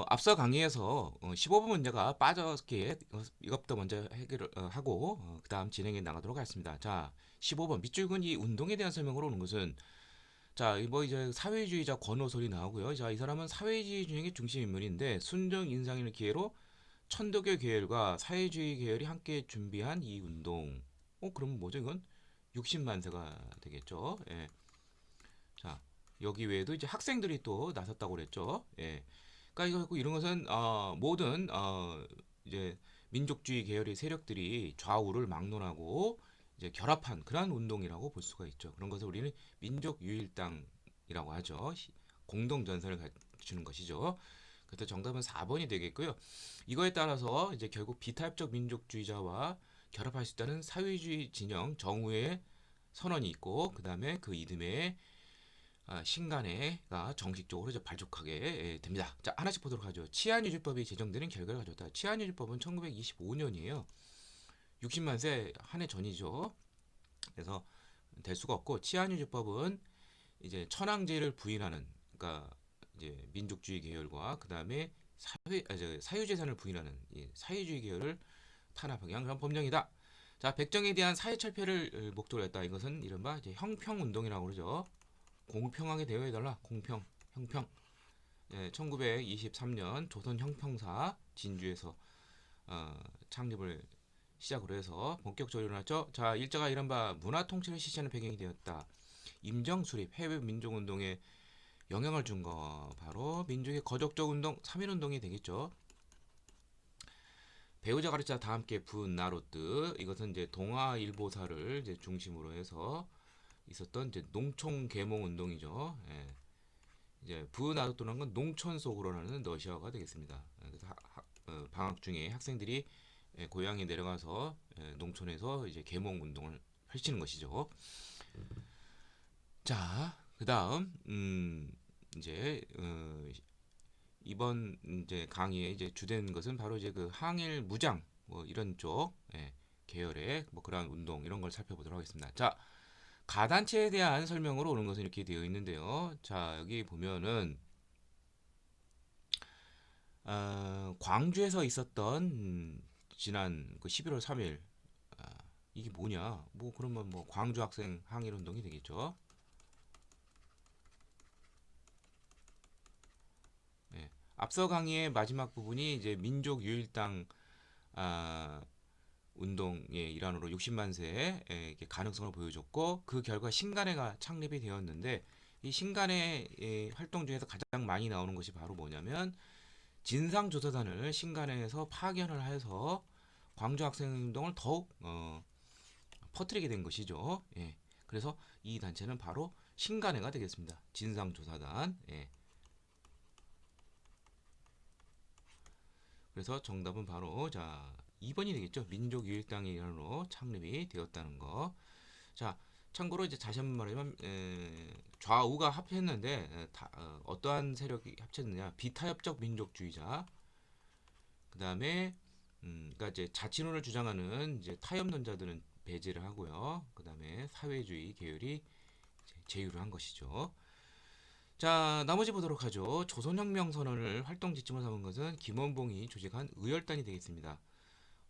앞서 강의에서 15번 문제가 빠졌기에 이것부터 먼저 해결을 하고 그다음 진행해 나가도록 하겠습니다. 자, 15번 밑줄근 이 운동에 대한 설명으로 오는 것은 자, 뭐 이제 사회주의자 권오솔이 나오고요. 자, 이 사람은 사회주의 중의 중심 인물인데 순정 인상을 기회로 천도교 계열과 사회주의 계열이 함께 준비한 이 운동. 그럼 뭐죠 이건? 60만 세가 되겠죠. 예. 자, 여기 외에도 이제 학생들이 또 나섰다고 그랬죠. 예. 그러니까 이런 것은 모든 이제 민족주의 계열의 세력들이 좌우를 막론하고 이제 결합한 그러한 운동이라고 볼 수가 있죠. 그런 것을 우리는 민족유일당이라고 하죠. 공동 전선을 갖추는 것이죠. 그래서 정답은 4번이 되겠고요. 이거에 따라서 이제 결국 비타협적 민족주의자와 결합할 수 있다는 사회주의 진영 정우의 선언이 있고 그다음에 그 이듬해 신간회가 정식적으로 이제 발족하게 됩니다. 자, 하나씩 보도록 하죠. 치안유지법이 제정되는 결과를 가져왔다. 치안유지법은 1925년이에요. 60만 세 한 해 전이죠. 그래서 될 수가 없고 치안유지법은 이제 천황제를 부인하는 그러니까 이제 민족주의 계열과 그다음에 사유재산을 부인하는 이 사회주의 계열을 탄압하게 한 그런 법령이다. 자, 백정에 대한 사회철폐를 목적으로 했다. 이것은 이른바 이제 형평운동이라고 그러죠. 공평하게 대우해달라. 공평, 형평. 1923년 조선 형평사 진주에서 창립을 시작으로 해서 본격적으로 일어났죠. 자, 일제가 이른바 문화 통치를 실시하는 배경이 되었다. 임정 수립, 해외 민족운동에 영향을 준 거 바로 민족의 거적적 운동, 3.1운동이 되겠죠. 배우자 가르쳐 다 함께 분나로뜨 이것은 이제 동아일보사를 이제 중심으로 해서 있었던 이제 농촌 계몽 운동이죠. 예. 이제 부나로뜨라는 건 농촌 속으로라는 러시아어가 되겠습니다. 그래서 방학 중에 학생들이 고향에 내려가서 농촌에서 이제 계몽 운동을 펼치는 것이죠. 자, 그다음 이제 이번 이제 강의에 이제 주된 것은 바로 이제 그 항일 무장 뭐 이런 쪽 계열의 뭐 그러한 운동 이런 걸 살펴보도록 하겠습니다. 자, 가단체에 대한 설명으로 오는 것은 이렇게 되어 있는데요. 자, 여기 보면은 광주에서 있었던 지난 그 11월 3일 이게 뭐냐? 뭐 그러면 뭐 광주 학생 항일 운동이 되겠죠. 예. 앞서 강의의 마지막 부분이 이제 민족 유일당 아, 운동의 일환으로 60만 세의 가능성을 보여줬고 그 결과 신간회가 창립이 되었는데 이 신간회 활동 중에서 가장 많이 나오는 것이 바로 뭐냐면 진상조사단을 신간회에서 파견을 해서 광주 학생운동을 더욱 퍼뜨리게 된 것이죠. 예. 그래서 이 단체는 바로 신간회가 되겠습니다. 진상조사단. 예. 그래서 정답은 바로 자 2번이 되겠죠. 민족유일당의 일환으로 창립이 되었다는 거. 자, 참고로 이제 다시 한번 말하면 좌우가 합했는데 어떠한 세력이 합쳤느냐? 비타협적 민족주의자. 그다음에 그러니까 이제 자치론을 주장하는 이제 타협론자들은 배제를 하고요. 그다음에 사회주의 계열이 제휴를 한 것이죠. 자, 나머지 보도록 하죠. 조선혁명 선언을 활동 지침으로 삼은 것은 김원봉이 조직한 의열단이 되겠습니다.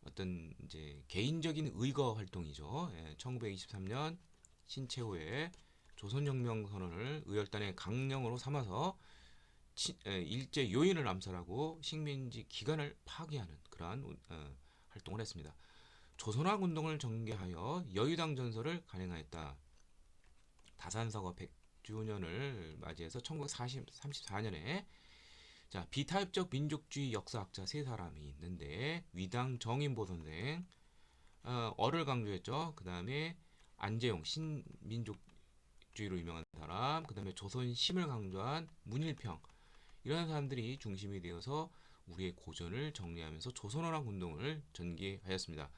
어떤 이제 개인적인 의거 활동이죠. 1923년 신채호의 조선혁명 선언을 의열단의 강령으로 삼아서 일제 요인을 암살하고 식민지 기관을 파괴하는 그러한 활동을 했습니다. 조선학 운동을 전개하여 여의당 전설을 간행하였다. 다산서거 100주년을 맞이해서 1934년에 자, 비타협적 민족주의 역사학자 세 사람이 있는데 위당 정인보 선생 어를 강조했죠. 그 다음에 안재용 신민족주의로 유명한 사람, 그 다음에 조선심을 강조한 문일평 이런 사람들이 중심이 되어서 우리의 고전을 정리하면서 조선어학 운동을 전개하였습니다.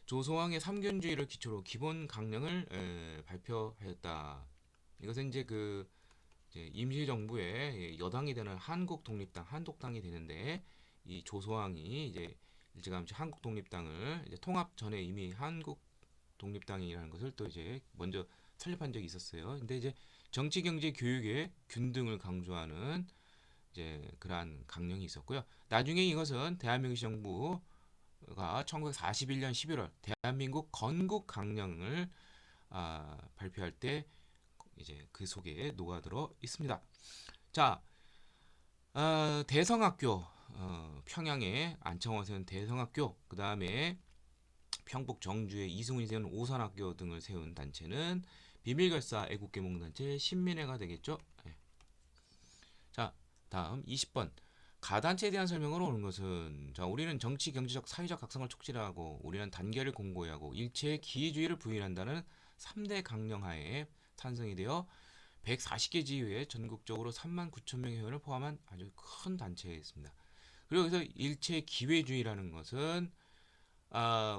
조소왕의 삼견주의를 기초로 기본 강령을 발표하였다. 이것은 이제 그 이제 임시정부의 여당이 되는 한국독립당, 한독당이 되는데 이 조소왕이 이제 일제감치 한국독립당을 이제 통합 전에 이미 한국독립당이라는 것을 또 이제 먼저 설립한 적이 있었어요. 근데 이제 정치, 경제, 교육의 균등을 강조하는 이제 그러한 강령이 있었고요. 나중에 이것은 대한민국 정부가 1941년 11월 대한민국 건국 강령을 발표할 때 이제 그 속에 녹아들어 있습니다. 자, 대성학교, 평양의 안창호가 세운 대성학교, 그 다음에 평북 정주의 이승훈이 세운 오산학교 등을 세운 단체는 비밀결사 애국계몽단체 신민회가 되겠죠. 네. 자, 다음 20번. 가단체에 대한 설명으로 오는 것은, 자, 우리는 정치, 경제적, 사회적 각성을 촉진하고 우리는 단결을 공고히하고 일체의 기회주의를 부인한다는 3대 강령하에 탄생이 되어 140개 지유에 전국적으로 3만 9천 명의 회원을 포함한 아주 큰 단체였습니다. 그리고 여기서 일체 기회주의라는 것은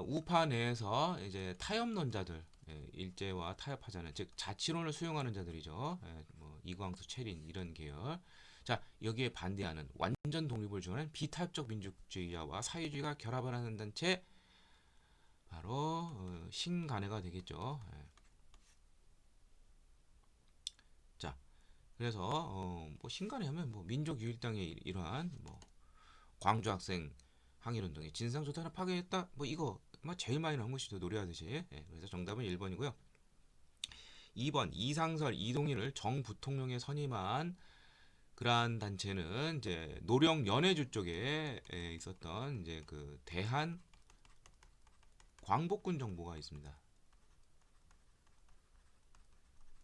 우파 내에서 이제 타협론자들, 일제와 타협하자는 즉 자치론을 수용하는 자들이죠. 뭐 이광수, 최린 이런 계열. 자, 여기에 반대하는 완전 독립을 주장하는 비타협적 민주주의와 사회주의가 결합을 하는 단체 바로 신간회가 되겠죠. 자, 그래서 뭐 신간회 하면 뭐 민족유일당의 이러한 뭐 광주 학생 항일운동에 진상조사를 파괴했다. 뭐 이거 뭐 제일 많이 나온 것이죠. 노래하듯이. 그래서 정답은 1번이고요. 2번 이상설 이동희를 정부통령에 선임한 그러한 단체는 이제 노령 연해주 쪽에 있었던 이제 그 대한 광복군 정부가 있습니다.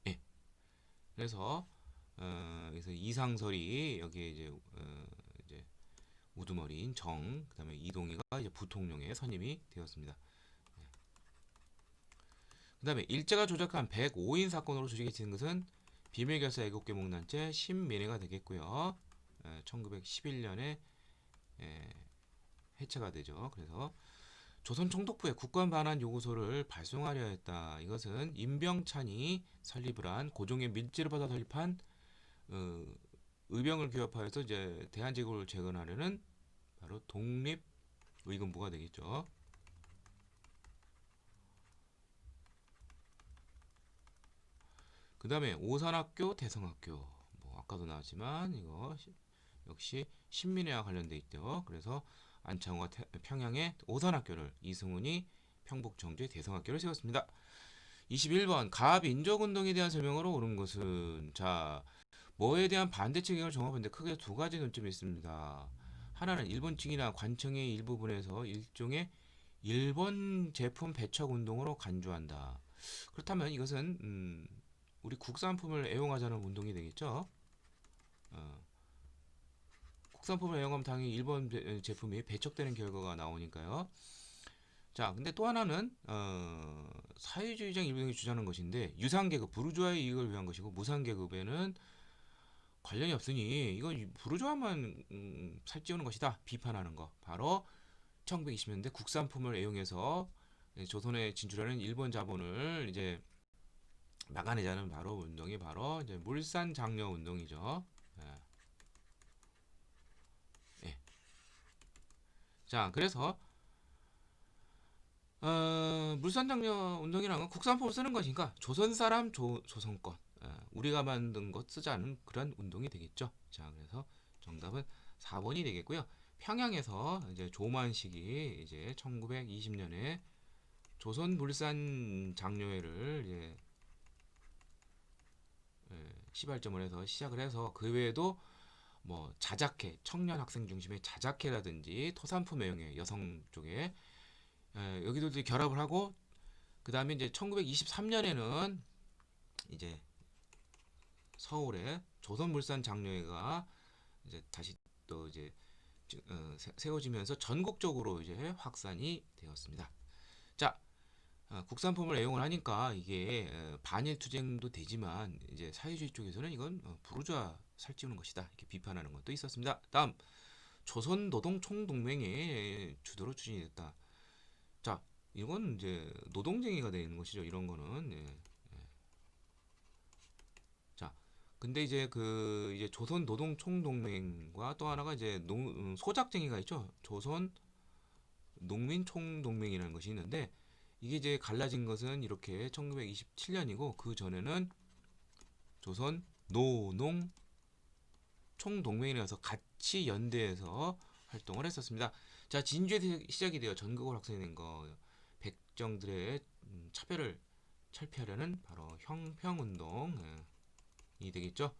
예. 그래서 이상설이 여기에 이제 우두머리인 정, 그다음에 이동희가 이제 부통령에 선임이 되었습니다. 그다음에 일제가 조작한 105인 사건으로 조직이 된 것은 비밀결사 애국계몽단체 신민회가 되겠고요. 1911년에 해체가 되죠. 그래서 조선 총독부에 국권 반환 요구서를 발송하려 했다. 이것은 임병찬이 설립을 한 고종의 밀지를 받아 설립한 의병을 규합하여서 이제 대한제국을 재건하려는 바로 독립의금부가 되겠죠. 그 다음에 오산학교, 대성학교. 뭐 아까도 나왔지만 이거 역시 신민회와 관련돼 있대요. 그래서 안창호가 평양에 오산학교를, 이승훈이 평북 정주의 대성학교를 세웠습니다. 21번 가민족운동에 대한 설명으로 옳은 것은, 자, 뭐에 대한 반대 책임을 정하는데 크게 두 가지 논점이 있습니다. 하나는 일본 측이나 관청의 일부분에서 일종의 일본 제품 배척 운동으로 간주한다. 그렇다면 이것은 우리 국산품을 애용하자는 운동이 되겠죠. 국산품을 애용하면 당연히 일본 제품이 배척되는 결과가 나오니까요. 자, 근데 또 하나는 사회주의적 일부등이 주장하는 것인데 유상계급, 부르주아의 이익을 위한 것이고 무상계급에는 관련이 없으니 이거 부르주아만 살찌우는 것이다 비판하는 거. 바로 1920년대 국산품을 애용해서 조선에 진출하는 일본 자본을 이제 막아내자는 바로 운동이 바로 이제 물산 장려 운동이죠. 예. 예. 자, 그래서 물산 장려 운동이라는 건 국산품을 쓰는 것이니까 조선 사람 조선권, 우리가 만든 것 쓰자는 그런 운동이 되겠죠. 자, 그래서 정답은 4번이 되겠고요. 평양에서 이제 조만식이 이제 1920년에 조선 물산 장려회를 이제 시발점을 해서 시작을 해서 그 외에도 뭐 자작회, 청년 학생 중심의 자작회라든지 토산품 애용회, 여성 쪽에 여기들도 결합을 하고, 그 다음에 이제 1923년에는 이제 서울에 조선물산 장려회가 이제 다시 또 이제 세워지면서 전국적으로 이제 확산이 되었습니다. 자, 국산품을 애용을 하니까 이게 반일 투쟁도 되지만 이제 사회주의 쪽에서는 이건 부르주아 살찌우는 것이다 이렇게 비판하는 것도 있었습니다. 다음 조선 노동 총동맹의 주도로 추진이 됐다. 자, 이건 이제 노동쟁이가 되는 것이죠. 이런 거는. 자, 근데 이제 그 이제 조선 노동 총동맹과 또 하나가 이제 소작쟁이가 있죠. 조선 농민 총동맹이라는 것이 있는데 이게 이제 갈라진 것은 이렇게 1927년이고 그 전에는 조선 노농 총동맹이라서 같이 연대해서 활동을 했었습니다. 자, 진주에서 시작이 되어 전국을 확산된 거 백정들의 차별을 철폐하려는 바로 형평운동이 되겠죠.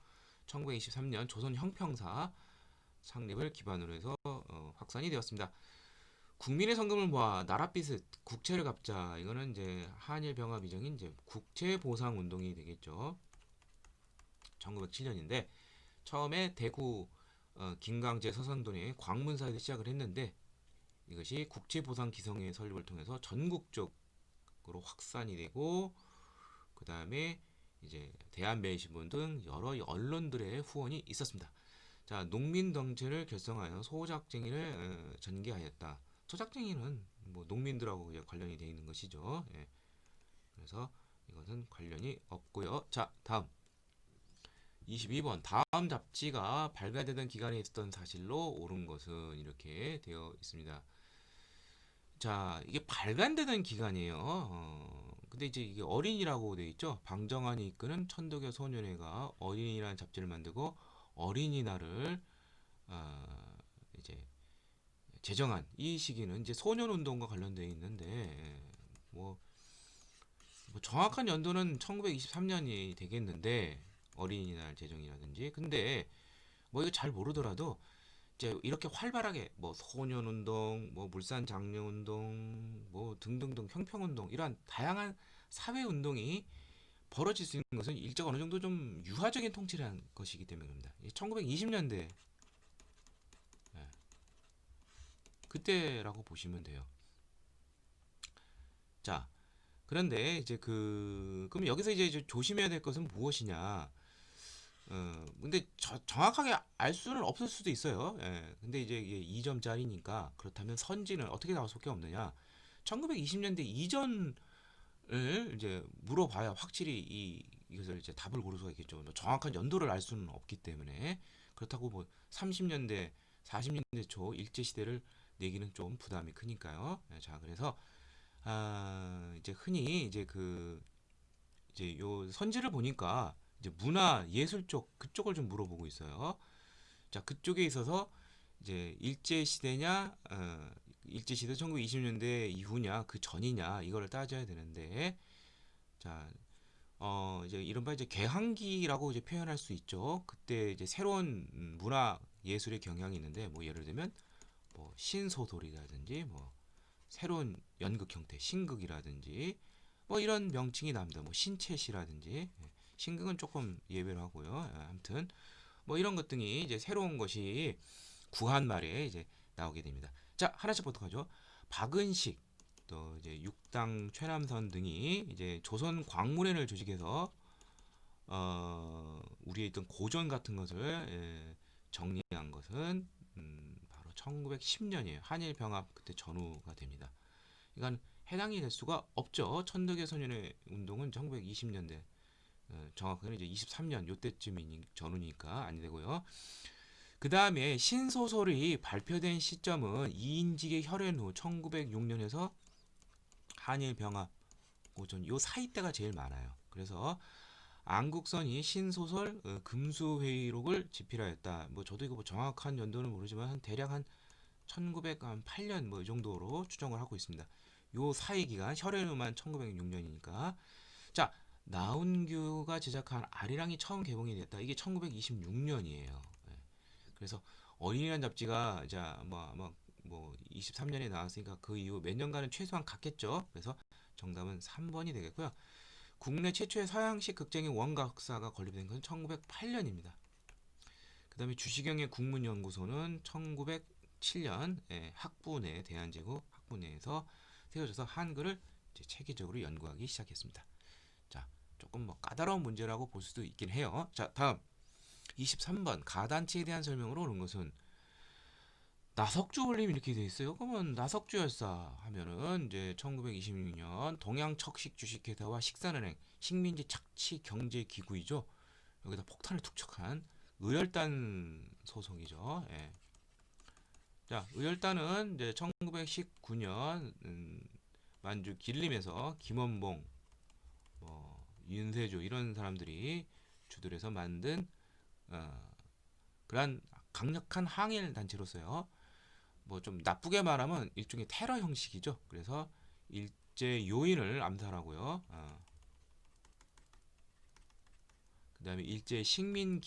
1923년 조선 형평사 창립을 기반으로 해서 확산이 되었습니다. 국민의 성금을 모아 나랏빛을 국채를 갚자. 이거는 이제 한일 병합 이전인 이제 국채 보상 운동이 되겠죠. 1907년인데 처음에 대구 김강제 서산동의 광문사에서 시작을 했는데 이것이 국채 보상 기성회 설립을 통해서 전국적으로 확산이 되고 그 다음에 이제 대한매일신문 등 여러 언론들의 후원이 있었습니다. 자, 농민 덩체를 결성하여 소작쟁이를 전개하였다. 소작쟁이는 뭐 농민들하고 관련이 되어 있는 것이죠. 예. 그래서 이것은 관련이 없고요. 자, 다음 22번 다음 잡지가 발간되던 기간에 있었던 사실로 옳은 것은 이렇게 되어 있습니다. 자, 이게 발간되던 기간이에요. 근데 이제 이게 어린이라고 되어 있죠. 방정환이 이끄는 천도교 소년회가 어린이라는 잡지를 만들고 어린이날을 이제 제정한 이 시기는 이제 소년 운동과 관련되어 있는데 뭐, 뭐 정확한 연도는 1923년이 되겠는데 어린이날 제정이라든지 근데 뭐 이거 잘 모르더라도 이제 이렇게 활발하게 뭐 소년 운동, 뭐 물산 장려 운동, 뭐 등등등 형평 운동 이러한 다양한 사회 운동이 벌어질 수 있는 것은 일정 어느 정도 좀 유화적인 통치라는 것이기 때문입니다. 1920년대 그때라고 보시면 돼요. 자, 그런데 이제 그럼 여기서 이제 조심해야 될 것은 무엇이냐? 근데 정확하게 알 수는 없을 수도 있어요. 예. 근데 이제 이게 2점짜리니까 그렇다면 선지는 어떻게 나올 수밖에 없느냐? 1920년대 이전을 이제 물어봐야 확실히 이것을 이제 답을 고를 수가 있겠죠. 뭐 정확한 연도를 알 수는 없기 때문에 그렇다고 뭐 30년대, 40년대 초 일제 시대를 내기는 좀 부담이 크니까요. 예, 자, 그래서 이제 흔히 이제 요 선지를 보니까 이제 문화 예술 쪽 그쪽을 좀 물어보고 있어요. 자, 그쪽에 있어서 이제 일제 시대냐, 일제 시대 1920년대 이후냐, 그 전이냐 이거를 따져야 되는데, 자, 이제 이른바 이제 개항기라고 이제 표현할 수 있죠. 그때 이제 새로운 문화 예술의 경향이 있는데, 뭐 예를 들면 뭐 신소설이라든지 뭐 새로운 연극 형태, 신극이라든지 뭐 이런 명칭이 납니다. 뭐 신채시라든지 신극은 조금 예외로 하고요. 아무튼 뭐 이런 것 등이 이제 새로운 것이 구한 말에 이제 나오게 됩니다. 자, 하나씩 보도록 하죠. 박은식 또 이제 육당 최남선 등이 이제 조선 광문회를 조직해서 우리의 있던 고전 같은 것을 정리한 것은 바로 1910년이에요. 한일 병합 그때 전후가 됩니다. 이건 해당이 될 수가 없죠. 천덕의 소년의 운동은 1920년대 정확하게는 이제 23년 요때쯤이 전후니까 아니 되고요. 그 다음에 신소설이 발표된 시점은 이인직의 혈연 후 1906년에서 한일 병합 오전 요 사이 때가 제일 많아요. 그래서 안국선이 신소설 금수회의록을 집필하였다. 뭐 저도 이거 뭐 정확한 연도는 모르지만 한 대략 한 1908년 뭐 이 정도로 추정을 하고 있습니다. 요 사이 기간 혈연 후만 1906년이니까 자 나운규가 제작한 아리랑이 처음 개봉이 됐다. 이게 1926년이에요. 그래서 어린이란 잡지가 뭐 23년에 나왔으니까 그 이후 몇 년간은 최소한 갔겠죠. 그래서 정답은 3번이 되겠고요. 국내 최초의 서양식 극장의 원각사가 건립된 것은 1908년입니다. 그 다음에 주시경의 국문연구소는 1907년 학부내 대한제국 학부내에서 세워져서 한글을 이제 체계적으로 연구하기 시작했습니다. 자, 조금 뭐 까다로운 문제라고 볼 수도 있긴 해요. 자, 다음 23번 가단치에 대한 설명으로 오는 것은 나석주 올림 이렇게 돼 있어요. 그러면 나석주 열사 하면은 이제 1926년 동양척식 주식회사와 식산은행 식민지 착취 경제 기구이죠. 여기다 폭탄을 투척한 의열단 소속이죠. 예. 자, 의열단은 이제 1919년 만주 길림에서 김원봉, 뭐 윤세조 이런 사람들이 주도해서 만든 어, 그러한 강력한 항일 단체로서요. 뭐 좀 나쁘게 말하면 일종의 테러 형식이죠. 그래서 일제 요인을 암살하고요. 그다음에 일제 식민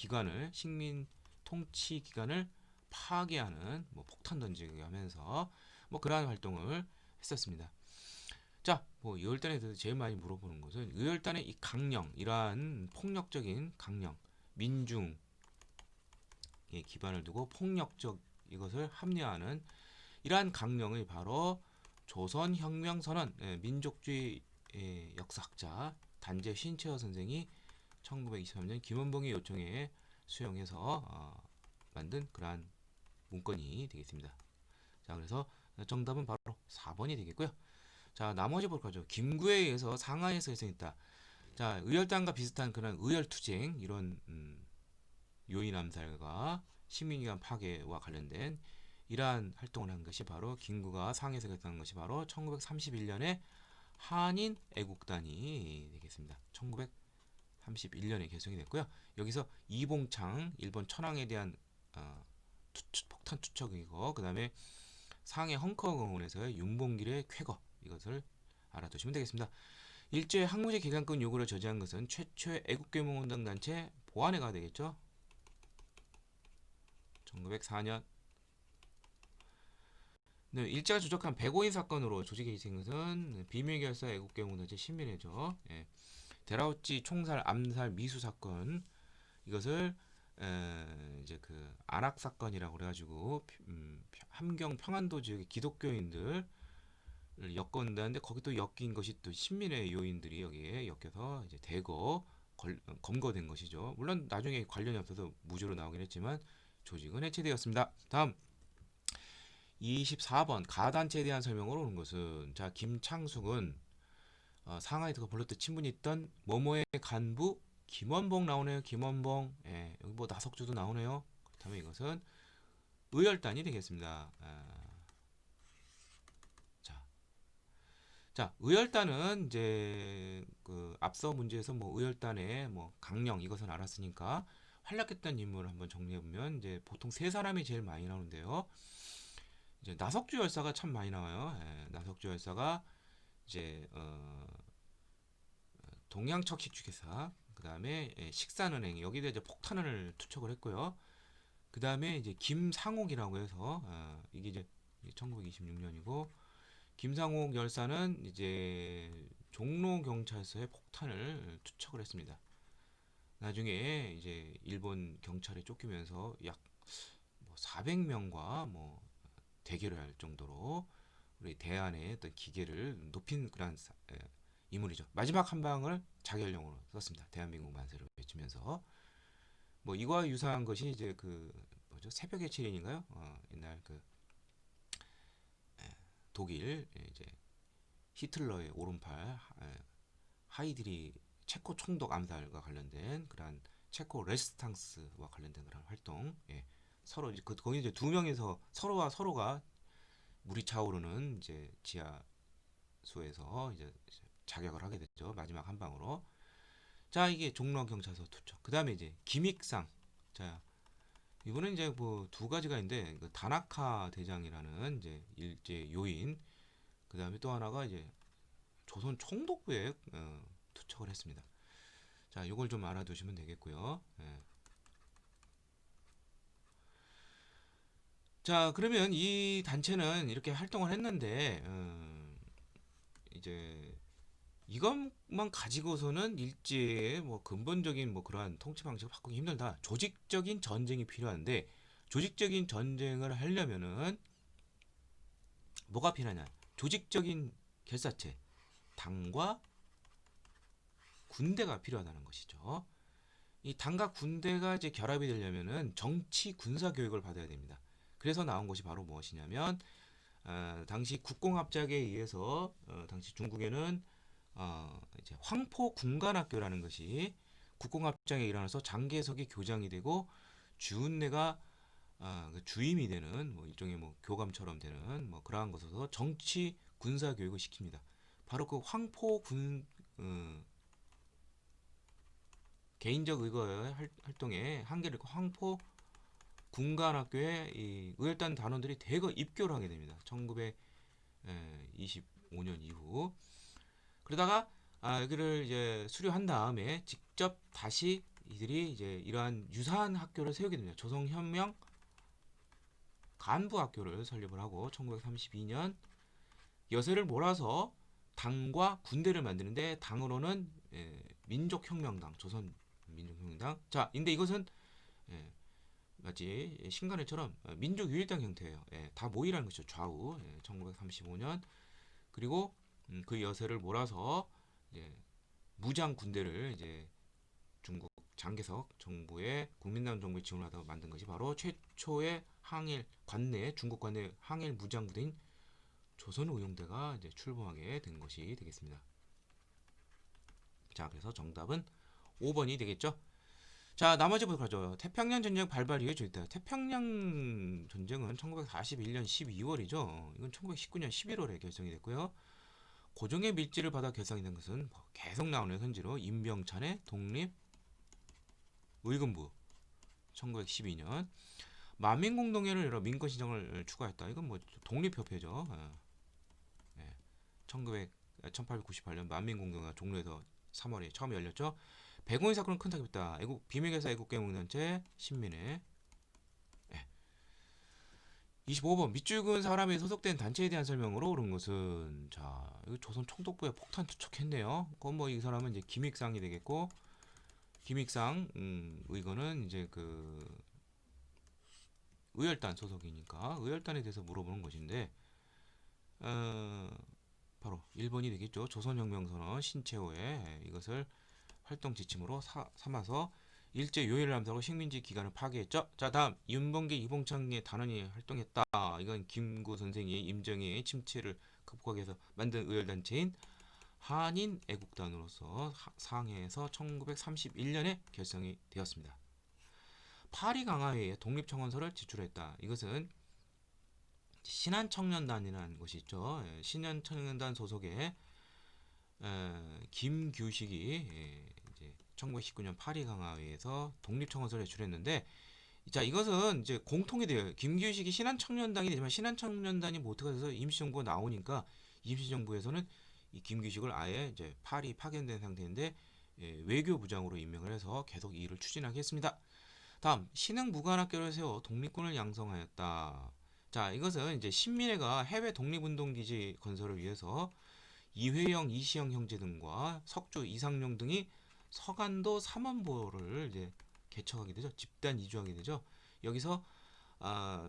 통치 기관을 파괴하는 뭐 폭탄 던지기 하면서 뭐 그러한 활동을 했었습니다. 자, 뭐 의열단에 대해서 제일 많이 물어보는 것은 의열단의 이 강령, 이러한 폭력적인 강령, 민중의 기반을 두고 폭력적 이것을 합리화하는 이러한 강령이 바로 조선혁명선언, 민족주의 역사학자 단재 신채호 선생이 1923년 김원봉의 요청에 수용해서 만든 그러한 문건이 되겠습니다. 자, 그래서 정답은 바로 4번이 되겠고요. 자, 나머지 볼까요? 김구에 의해서 상하이에서 발생했다. 자, 의열단과 비슷한 그런 의열투쟁 이런 요인 암살과 식민기관 파괴와 관련된 이러한 활동을 한 것이 바로 김구가 상해에서 결성한 것이 바로 1931년에 한인 애국단이 되겠습니다. 1931년에 결성이 됐고요. 여기서 이봉창 일본 천황에 대한 폭탄 투척이고 그 다음에 상해 헝커공원에서의 윤봉길의 쾌거 이것을 알아두시면 되겠습니다. 일제 항무제 기간권 요구를 저지한 것은 최초의 애국계몽운동 단체 보안회가 되겠죠. 1904년 네, 일제가 조작한 백오인 사건으로 조직이 생긴 것은 비밀결사 애국계몽단체 신민회죠. 예. 데라우찌 총살 암살 미수 사건 이것을 이제 그 안악 사건이라고 그래가지고 함경 평안도 지역의 기독교인들 엮었는데 거기 또 엮인 것이 또 신민의 요인들이 여기에 엮여서 이제 대거 검거된 것이죠. 물론 나중에 관련이 없어서 무죄로 나오긴 했지만 조직은 해체되었습니다. 다음 24번 가단체에 대한 설명으로 오는 것은 자 김창숙은 상하이에서 벌렸던 친분이 있던 모모의 간부 김원봉 나오네요. 김원봉 여기 뭐 나석주도 나오네요. 그렇다면 이것은 의열단이 되겠습니다. 자, 의열단은 이제 그 앞서 문제에서 뭐 의열단의 뭐 강령 이것은 알았으니까 활약했던 인물을 한번 정리해 보면 이제 보통 세 사람이 제일 많이 나오는데요. 이제 나석주 열사가 참 많이 나와요. 나석주 열사가 이제 동양척식 주계사, 그 다음에 식산은행 여기다 이제 폭탄을 투척을 했고요. 그 다음에 이제 김상옥이라고 해서 이게 이제 1926년이고 김상옥 열사는 이제 종로 경찰서에 폭탄을 투척을 했습니다. 나중에 이제 일본 경찰에 쫓기면서 약 400명과 뭐 대결을 할 정도로 우리 대한의 어떤 기계를 높인 그런 인물이죠. 마지막 한 방을 자결용으로 썼습니다. 대한민국 만세를 외치면서 뭐 이거와 유사한 것이 이제 그 뭐죠 새벽의 7인인가요? 옛날 그 독일 이제 히틀러의 오른팔 하이드리 체코 총독 암살과 관련된 그러한 체코 레스탕스와 관련된 그런 활동 서로 이제 거기 이제 두 명이서 서로와 서로가 물이 차오르는 이제 지하수에서 이제 자격을 하게 됐죠. 마지막 한 방으로. 자, 이게 종로 경찰서 투척. 그다음에 이제 김익상. 자, 이거는 이제 뭐 두 가지가 있는데 그 다나카 대장이라는 이제 일제 요인. 그다음에 또 하나가 이제 조선 총독부에 투척을 했습니다. 자, 이걸 좀 알아두시면 되겠고요. 자, 그러면 이 단체는 이렇게 활동을 했는데 이제 이것만 가지고서는 일제의 뭐 근본적인 뭐 그러한 통치 방식을 바꾸기 힘들다. 조직적인 전쟁이 필요한데 조직적인 전쟁을 하려면은 뭐가 필요하냐? 조직적인 결사체, 당과 군대가 필요하다는 것이죠. 이 당과 군대가 이제 결합이 되려면은 정치 군사 교육을 받아야 됩니다. 그래서 나온 것이 바로 무엇이냐면 당시 국공합작에 의해서 당시 중국에는 이제 황포 군관학교라는 것이 국공합작에 일어나서 장개석이 교장이 되고 주은내가 그 주임이 되는 뭐 일종의 뭐 교감처럼 되는 뭐 그러한 것에서 정치 군사 교육을 시킵니다. 바로 그 황포 군 개인적 의거의 활동에 한계를 황포 군관학교에 이 의열단 단원들이 대거 입교를 하게 됩니다. 1925년 이후. 그러다가 여기를 이제 수료한 다음에 직접 다시 이들이 이제 이러한 유사한 학교를 세우게 됩니다. 조선혁명 간부학교를 설립을 하고 1932년 여세를 몰아서 당과 군대를 만드는데 당으로는 민족혁명당, 조선민족혁명당. 자, 근데 이것은 마치 신간회처럼 민족유일당 형태예요. 다 모이라는 것이죠. 좌우. 1935년 그리고 그 여세를 몰아서 이제 무장 군대를 이제 중국 장개석 정부의 국민당 정부에 지원하다가 만든 것이 바로 최초의 항일 관내 중국 관내 항일 무장 부대인 조선의용대가 이제 출범하게 된 것이 되겠습니다. 자, 그래서 정답은 5번이 되겠죠. 자, 나머지 보도록 하죠. 태평양 전쟁 발발 이후에 조있다. 태평양 전쟁은 1941년 12월이죠. 이건 1919년 11월에 결성이 됐고요. 고종의 밀지를 받아 결성이 된 것은 계속 나오는 선지로 임병찬의 독립 의금부 1912년 만민공동회를 열어 민권신정을 추구했다. 이건 뭐 독립협회죠. 1898년 만민공동회가 종로에서 3월에 처음 열렸죠. 백오인 사건은 큰 타격이다. 비밀결사 애국개몽단체 신민회. 25번 밑줄근 사람이 소속된 단체에 대한 설명으로 옳은 것은 자 이거 조선 총독부에 폭탄 투척했네요. 그건 뭐 이 사람은 이제 김익상이 되겠고 김익상 이거는 이제 그 의열단 소속이니까 의열단에 대해서 물어보는 것인데 바로 1번이 되겠죠. 조선혁명선언 신채호의 이것을 활동 지침으로 삼아서 일제 요일을 함사하고 식민지 기관을 파괴했죠. 자, 다음 윤봉계 이봉창의 단원이 활동했다. 이건 김구 선생이 임정희의 침체를 극복하기 위해서 만든 의열단체인 한인 애국단으로서 상해에서 1931년에 결성이 되었습니다. 파리강화회에 독립청원서를 제출했다. 이것은 신한청년단이라는 것이 있죠. 신한청년단 소속의 김규식이 이제 1919년 파리강화회에서 독립청원서를 제출했는데, 자 이것은 이제 공통이 돼요. 김규식이 신한청년단이 되지만 신한청년단이 뭐 어떻게 해서 임시정부가 나오니까 임시정부에서는 이 김규식을 아예 이제 파리 파견된 상태인데 외교부장으로 임명을 해서 계속 이 일을 추진하게 했습니다. 다음 신흥무관학교를 세워 독립군을 양성하였다. 자 이것은 이제 신민회가 해외 독립운동기지 건설을 위해서 이회영, 이시영 형제 등과 석주, 이상용 등이 서간도 삼원보를 이제 개척하게 되죠. 집단 이주하게 되죠. 여기서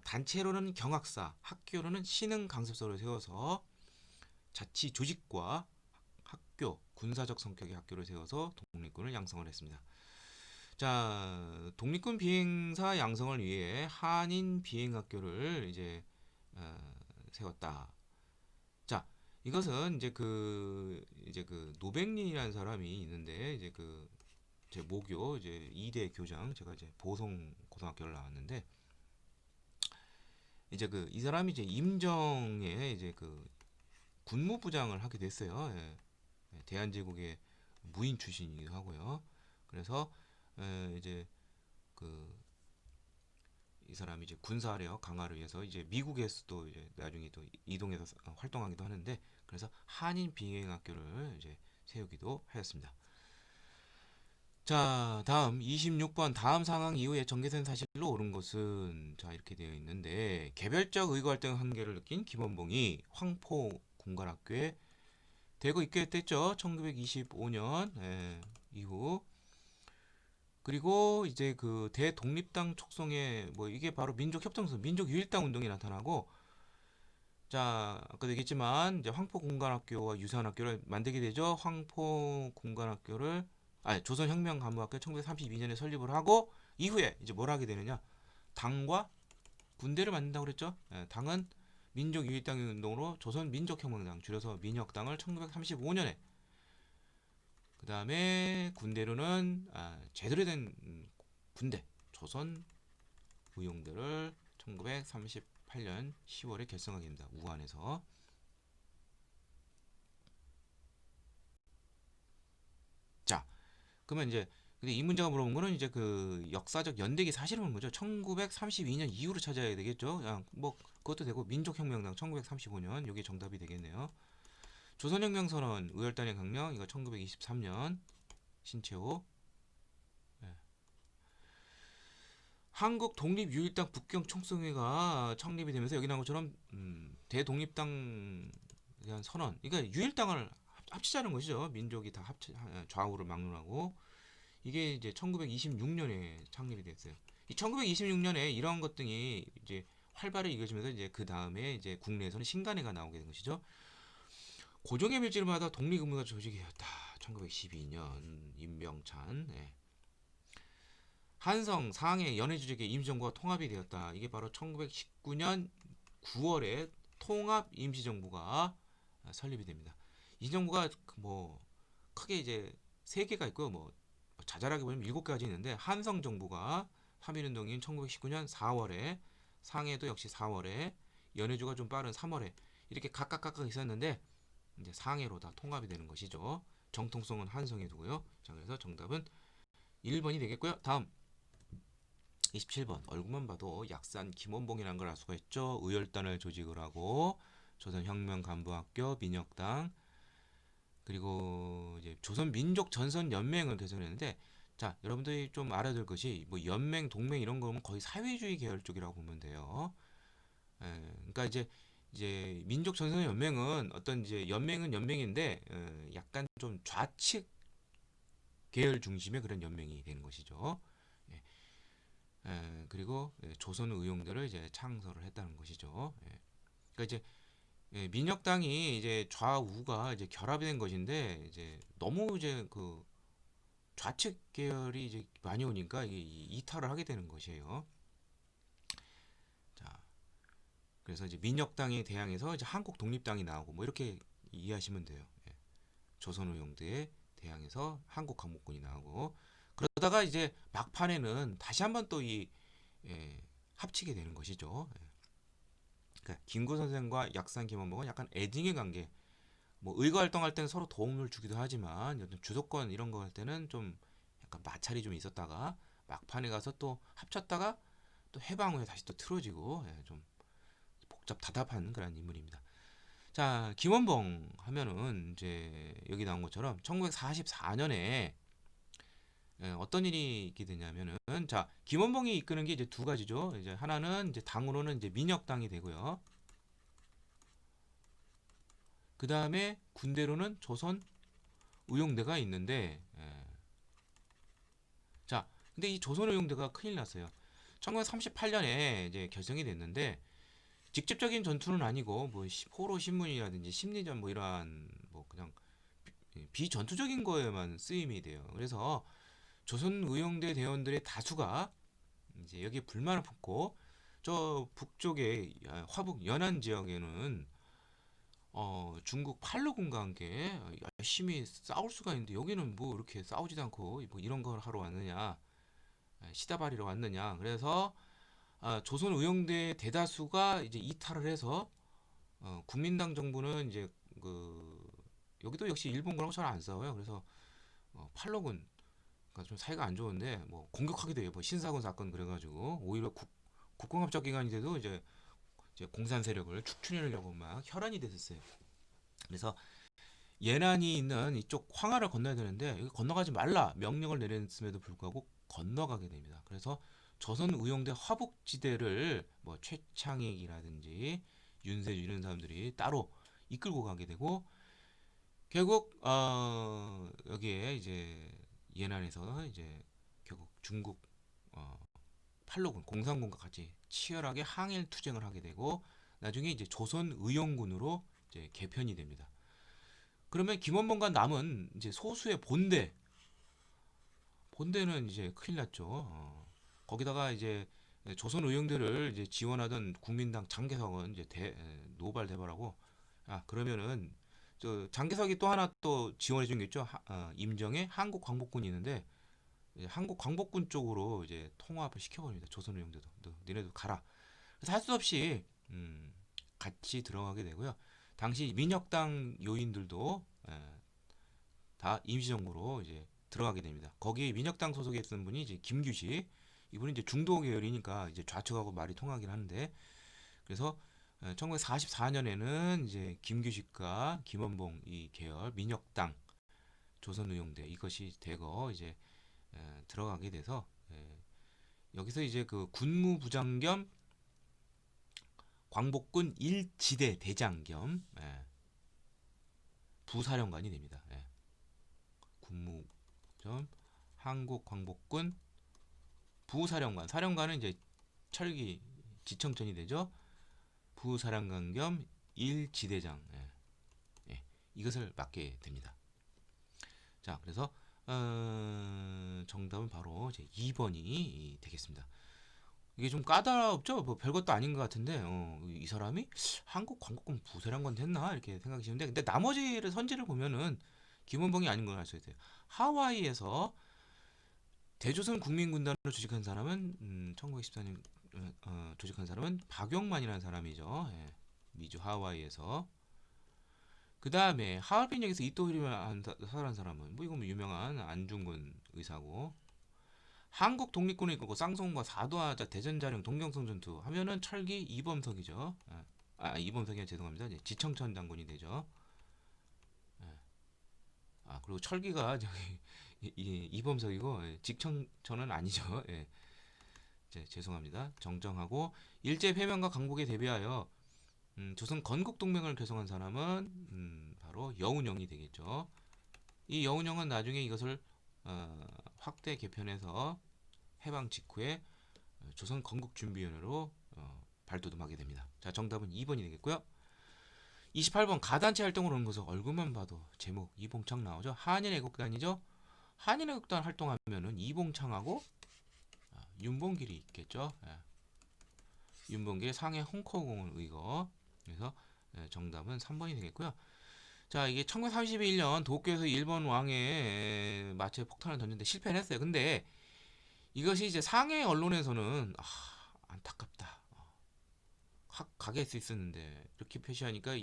단체로는 경학사, 학교로는 신흥강습소를 세워서 자치 조직과 학교, 군사적 성격의 학교를 세워서 독립군을 양성을 했습니다. 자, 독립군 비행사 양성을 위해 한인 비행학교를 이제 세웠다. 자, 이것은 이제 그 노백린이라는 사람이 있는데 이제 그 제 모교 이제 2대 교장 제가 이제 보성 고등학교를 나왔는데 이제 그 이 사람이 이제 임정에 이제 그 군무부장을 하게 됐어요. 대한제국의 무인 출신이기도 하고요. 그래서 이제 그 이 사람이 이제 군사력 강화를 위해서 이제 미국에서도 이제 나중에 또 이동해서 활동하기도 하는데 그래서 한인 비행학교를 이제 세우기도 하였습니다. 자, 다음 26번 다음 상황 이후에 전개된 사실로 옳은 것은 자 이렇게 되어 있는데 개별적 의거 활동 한계를 느낀 김원봉이 황포 군관학교에 대거 입교했댔죠. 1925년 이후 그리고 이제 그 대독립당 촉성에 뭐 이게 바로 민족협정선 민족유일당 운동이 나타나고 자 아까도 얘기했지만 이제 황포공관학교와 유사한 학교를 만들게 되죠. 황포공관학교를 조선혁명간부학교 1932년에 설립을 하고 이후에 이제 뭘 하게 되느냐 당과 군대를 만든다고 그랬죠. 당은 민족유일당 운동으로 조선민족혁명당 줄여서 민혁당을 1935년에 그 다음에 군대로는 제대로 된 군대 조선 의용대를 1938년 10월에 결성하게 됩니다. 우한에서. 자, 그러면 이제 근데 이 문제가 물어본 거는 이제 그 역사적 연대기 사실을 묻는 거죠. 1932년 이후로 찾아야 되겠죠. 뭐 그것도 되고 민족혁명당 1935년 이게 정답이 되겠네요. 조선혁명선언 의열단의 강령 이거 1923년 신채호. 예. 한국 독립유일당 북경총성회가 창립이 되면서 여기 나온 것처럼 대독립당 대한 선언. 그러니까 유일당을 합치자는 것이죠. 민족이 다 좌우를 막론하고 이게 이제 1926년에 창립이 됐어요. 이 1926년에 이런 것들이 이제 활발히 이루어지면서 이제 그 다음에 이제 국내에서는 신간회가 나오게 된 것이죠. 고종의 밀지를 받아 독립의무가 조직이 되었다. 1912년 임병찬. 예. 한성 상해 연해주적의 임시정부가 통합이 되었다. 이게 바로 1919년 9월에 통합 임시정부가 설립이 됩니다. 이 정부가 뭐 크게 이제 세 개가 있고요. 뭐 자잘하게 보면 7개까지 있는데 한성 정부가 3.1운동인 1919년 4월에 상해도 역시 4월에 연해주가 좀 빠른 3월에 이렇게 각각 있었는데 이제 상해로 다 통합이 되는 것이죠. 정통성은 한성에 두고요. 자, 그래서 정답은 1번이 되겠고요. 다음 27번 얼굴만 봐도 약산 김원봉이라는 걸 알 수가 있죠. 의열단을 조직을 하고 조선혁명간부학교 민혁당 그리고 이제 조선민족전선연맹을 개설했는데 자 여러분들이 좀 알아둘 것이 뭐 연맹 동맹 이런 거는 거의 사회주의 계열 쪽이라고 보면 돼요. 그러니까 이제 민족전선연맹은 어떤 이제 연맹은 연맹인데 약간 좀 좌측 계열 중심의 그런 연맹이 되는 것이죠. 예. 그리고 조선 의용들을 이제 창설을 했다는 것이죠. 예. 그러니까 이제 민혁당이 이제 좌우가 이제 결합이 된 것인데 이제 너무 이제 그 좌측 계열이 이제 많이 오니까 이게 이탈을 하게 되는 것이에요. 자, 그래서 이제 민혁당에 대항해서 이제 한국 독립당이 나오고 뭐 이렇게 이해하시면 돼요. 예. 조선의용대에 대항해서 한국 광복군이 나오고 그러다가 이제 막판에는 다시 한번 또이 합치게 되는 것이죠. 예. 그러니까 김구 선생과 약산 김원봉은 약간 애증의 관계. 뭐 의거 활동할 때는 서로 도움을 주기도 하지만 주도권 이런 거 할 때는 좀 약간 마찰이 좀 있었다가 막판에 가서 또 합쳤다가 또 해방 후에 다시 또 틀어지고 좀 복잡 답답한 그런 인물입니다. 자, 김원봉 하면은 이제 여기 나온 것처럼 1944년에 어떤 일이 있게 되냐면은 자, 김원봉이 이끄는 게 이제 두 가지죠. 이제 하나는 이제 당으로는 이제 민혁당이 되고요. 그 다음에 군대로는 조선 의용대가 있는데 자, 근데 이 조선의용대가 큰일 났어요. 1938년에 이제 결성이 됐는데 직접적인 전투는 아니고 뭐 포로 신문이라든지 심리전 뭐 이러한 뭐 그냥 비전투적인 거에만 쓰임이 돼요. 그래서 조선의용대 대원들의 다수가 이제 여기에 불만을 품고 저 북쪽의 화북 연안 지역에는 중국 팔로군과 함께 열심히 싸울 수가 있는데 여기는 뭐 이렇게 싸우지도 않고 뭐 이런 걸 하러 왔느냐 시다바리로 왔느냐 그래서 조선 의용대 대다수가 이제 이탈을 해서 국민당 정부는 이제 그 여기도 역시 일본군하고 잘 안 싸워요. 그래서 팔로군 그러니까 좀 사이가 안 좋은데 뭐 공격하기도 해요. 뭐 신사군 사건 그래가지고 오히려 국공합작기관인데도 이제 공산 세력을 축출하려고 막 혈안이 됐었어요. 그래서 예난이 있는 이쪽 황하를 건너야 되는데 여기 건너가지 말라 명령을 내렸음에도 불구하고 건너가게 됩니다. 그래서 조선 의용대 화북지대를 뭐 최창익이라든지 윤세주 이런 사람들이 따로 이끌고 가게 되고 결국 여기에 이제 예난에서 이제 결국 중국 팔로군 공산군과 같이 치열하게 항일 투쟁을 하게 되고 나중에 이제 조선 의용군으로 이제 개편이 됩니다. 그러면 김원봉과 남은 이제 소수의 본대는 이제 큰일 났죠. 거기다가 이제 조선 의용대를 이제 지원하던 국민당 장개석은 이제 노발대발하고 그러면은 저 장개석이 또 하나 또 지원해 준 게 있죠. 임정의 한국 광복군이 있는데 한국 광복군 쪽으로 이제 통합을 시켜버립니다. 조선 의용대도 너네도 가라. 그래서 할 수 없이 같이 들어가게 되고요. 당시 민혁당 요인들도 다 임시정부로 이제 들어가게 됩니다. 거기 민혁당 소속에 있던 분이 이제 김규식, 이분이 이제 중도 계열이니까 이제 좌측하고 말이 통하긴 하는데, 그래서 1944년에는 이제 김규식과 김원봉 이 계열 민혁당 조선의용대 이것이 대거 이제 들어가게 돼서, 여기서 이제 그 군무부장 겸 광복군 1지대 대장 겸 부사령관이 됩니다. 군무 겸 한국광복군 부사령관, 사령관은 이제 철기 지청천이 되죠. 부사령관 겸 1지대장, 이것을 맡게 됩니다. 자, 그래서 정답은 바로 이제 2번이 되겠습니다. 이게 좀 까다롭죠? 뭐 별것도 아닌 것 같은데, 이 사람이 한국 광복군 부사령관 됐나 이렇게 생각하시는데, 근데 나머지를 선지를 보면은 김원봉이 아닌 걸 알 수 있어요. 하와이에서 대조선 국민군단을 조직한 사람은 1914년 조직한 사람은 박용만이라는 사람이죠. 미주 하와이에서. 그 다음에 하얼빈역에서 이토히로를 살한 사람은 뭐 이건 뭐 유명한 안중근 의사고, 한국 독립군을 이끌고 쌍송과 사도하자 대전자령 동경성 전투 하면은 철기 이범석이죠. 이범석이 죄송합니다. 이제 지청천 장군이 되죠. 그리고 철기가 저기 이범석이고 직청천은 아니죠. 죄송합니다. 정정하고, 일제 패망과 강복에 대비하여 조선 건국 동맹을 결성한 사람은 바로 여운형이 되겠죠. 이 여운형은 나중에 이것을 확대 개편해서 해방 직후에 조선 건국준비위원회로 발돋움하게 됩니다. 자, 정답은 2번이 되겠고요. 28번 가단체 활동을 하는 것은 얼굴만 봐도 제목 이봉창 나오죠. 한인애국단이죠. 한인애국단 활동하면은 이봉창하고 윤봉길이 있겠죠. 윤봉길 상해 홍커공을 의거. 그래서 정답은 3번이 되겠고요. 자, 이게 1931년 도쿄에서 일본 왕의 마체 폭탄을 던졌는데 실패를 했어요. 근데 이것이 이제 상해 언론에서는 안타깝다, 가게 할 수 있었는데 이렇게 표시하니까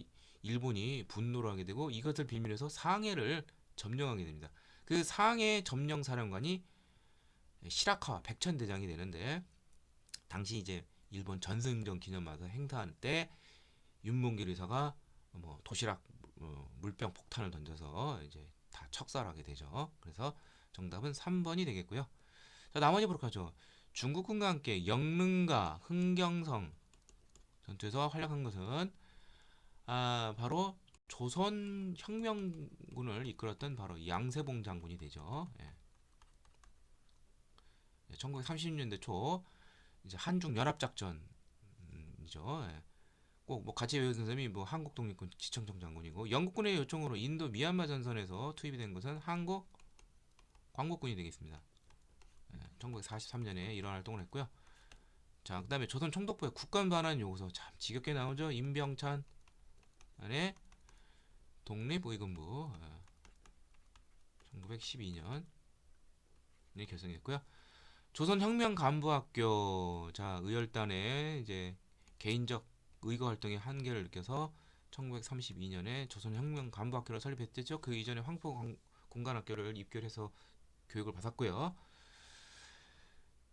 일본이 분노를 하게 되고, 이것을 빌미해서 상해를 점령하게 됩니다. 그 상해 점령 사령관이 시라카와 백천대장이 되는데, 당시 이제 일본 전승전 기념하서 행사할 때 윤봉길 의사가 뭐 도시락 물병 폭탄을 던져서 이제 다 척살하게 되죠. 그래서 정답은 3번이 되겠고요. 자, 나머지 보도록 하죠. 중국군과 함께 영릉과 흥경성 전투에서 활약한 것은 바로 조선 혁명군을 이끌었던 바로 양세봉 장군이 되죠. 1930년대 초 이제 한중 연합 작전이죠. 꼭 뭐 같이 외우는 사람이 뭐 한국 독립군 지청청 장군이고, 영국군의 요청으로 인도 미얀마 전선에서 투입이 된 것은 한국 광복군이 되겠습니다. 1943년에 이런 활동을 했고요. 자, 그다음에 조선 총독부의 국간 반환 요구서 참 지겹게 나오죠. 임병찬 안에 독립의금부 1912년에 결성했고요. 조선혁명간부학교, 자, 의열단의 이제 개인적 의거 활동의 한계를 느껴서 1932년에 조선혁명간부학교를 설립했죠. 그 이전에 황포공간학교를 입교해서 교육을 받았고요.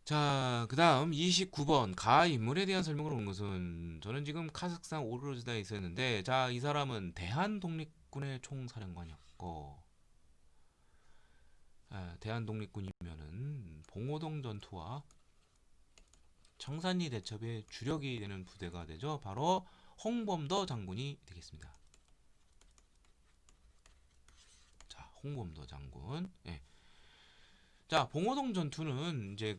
자, 그 다음 29번 가 인물에 대한 설명을 온 것은, 저는 지금 카자흐스탄 오르르즈다에 있었는데, 자, 이 사람은 대한독립군의 총사령관이었고, 대한독립군이면은 봉오동 전투와 청산리 대첩의 주력이 되는 부대가 되죠. 바로 홍범도 장군이 되겠습니다. 자, 홍범도 장군. 자, 봉오동 전투는 이제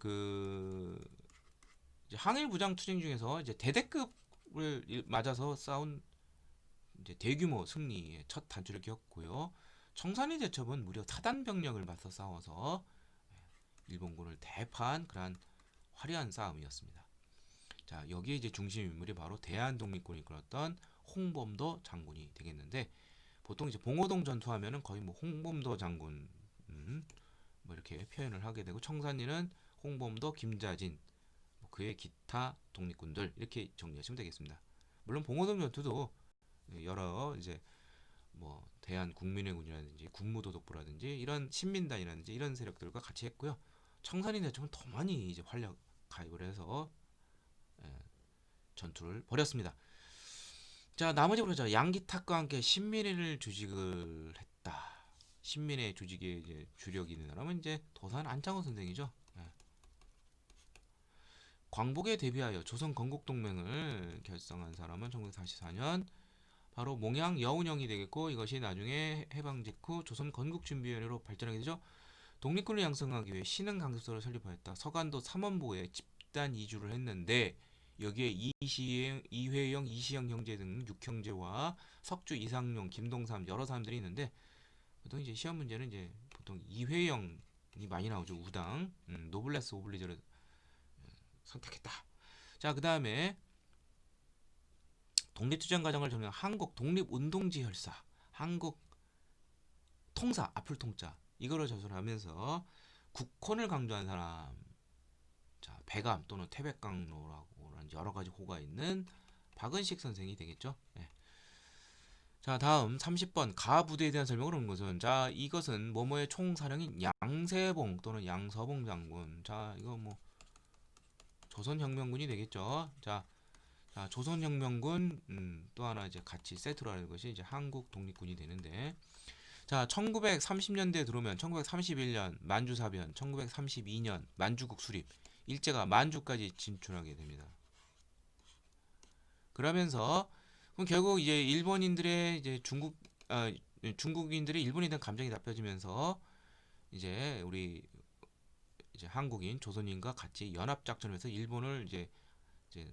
이제 항일 무장 투쟁 중에서 이제 대대급을 맞아서 싸운 이제 대규모 승리의 첫 단추를 끼웠고요. 청산리 대첩은 무려 4단 병력을 맞서 싸워서 일본군을 대파한 그러한 화려한 싸움이었습니다. 자, 여기에 이제 중심 인물이 바로 대한독립군이 이끌었던 홍범도 장군이 되겠는데, 보통 이제 봉오동 전투하면은 거의 뭐 홍범도 장군 뭐 이렇게 표현을 하게 되고, 청산리는 홍범도, 김자진, 뭐 그의 기타 독립군들 이렇게 정리하시면 되겠습니다. 물론 봉오동 전투도 여러 이제 뭐 대한국민회군이라든지 군무도덕부라든지 이런 신민단이라든지 이런 세력들과 같이 했고요. 청산리 대첩은 더 많이 이제 활력 가입을 해서 예, 전투를 벌였습니다. 자, 나머지 보자. 양기탁과 함께 신민회를 조직을 했다. 신민회 조직의 이제 주력이 있는 사람은 이제 도산 안창호 선생이죠. 예. 광복에 대비하여 조선 건국동맹을 결성한 사람은 1944년 바로 몽양 여운형이 되겠고, 이것이 나중에 해방 직후 조선 건국준비위원회로 발전하게 되죠. 독립군을 양성하기 위해 신흥 강습소를 설립하였다. 서간도 삼원보에 집단 이주를 했는데 여기에 이회영, 이시영 형제 등 육형제와 석주, 이상용, 김동삼 여러 사람들이 있는데, 보통 이제 시험 문제는 이제 보통 이회영이 많이 나오죠. 우당 노블레스 오블리저를 선택했다. 자, 그 다음에 독립투쟁 과정을 정리한 한국 독립운동지 혈사, 한국 통사, 앞을 통자 이거를 저술하면서 국혼을 강조한 사람, 자 배감 또는 태백강로라고 여러 가지 호가 있는 박은식 선생이 되겠죠. 네. 자, 다음 30번 가부대에 대한 설명을 하는 것은, 자 이것은 뭐뭐의 총사령인 양세봉 또는 양서봉 장군. 자 이거 뭐 조선혁명군이 되겠죠. 자, 조선혁명군 또 하나 이제 같이 세트로 하는 것이 이제 한국 독립군이 되는데, 자 1930년대에 들어오면 1931년 만주사변, 1932년 만주국 수립, 일제가 만주까지 진출하게 됩니다. 그러면서 그럼 결국 이제 일본인들의 이제 중국인들의 일본에 대한 감정이 나빠지면서 이제 우리 이제 한국인 조선인과 같이 연합 작전을 해서 일본을 이제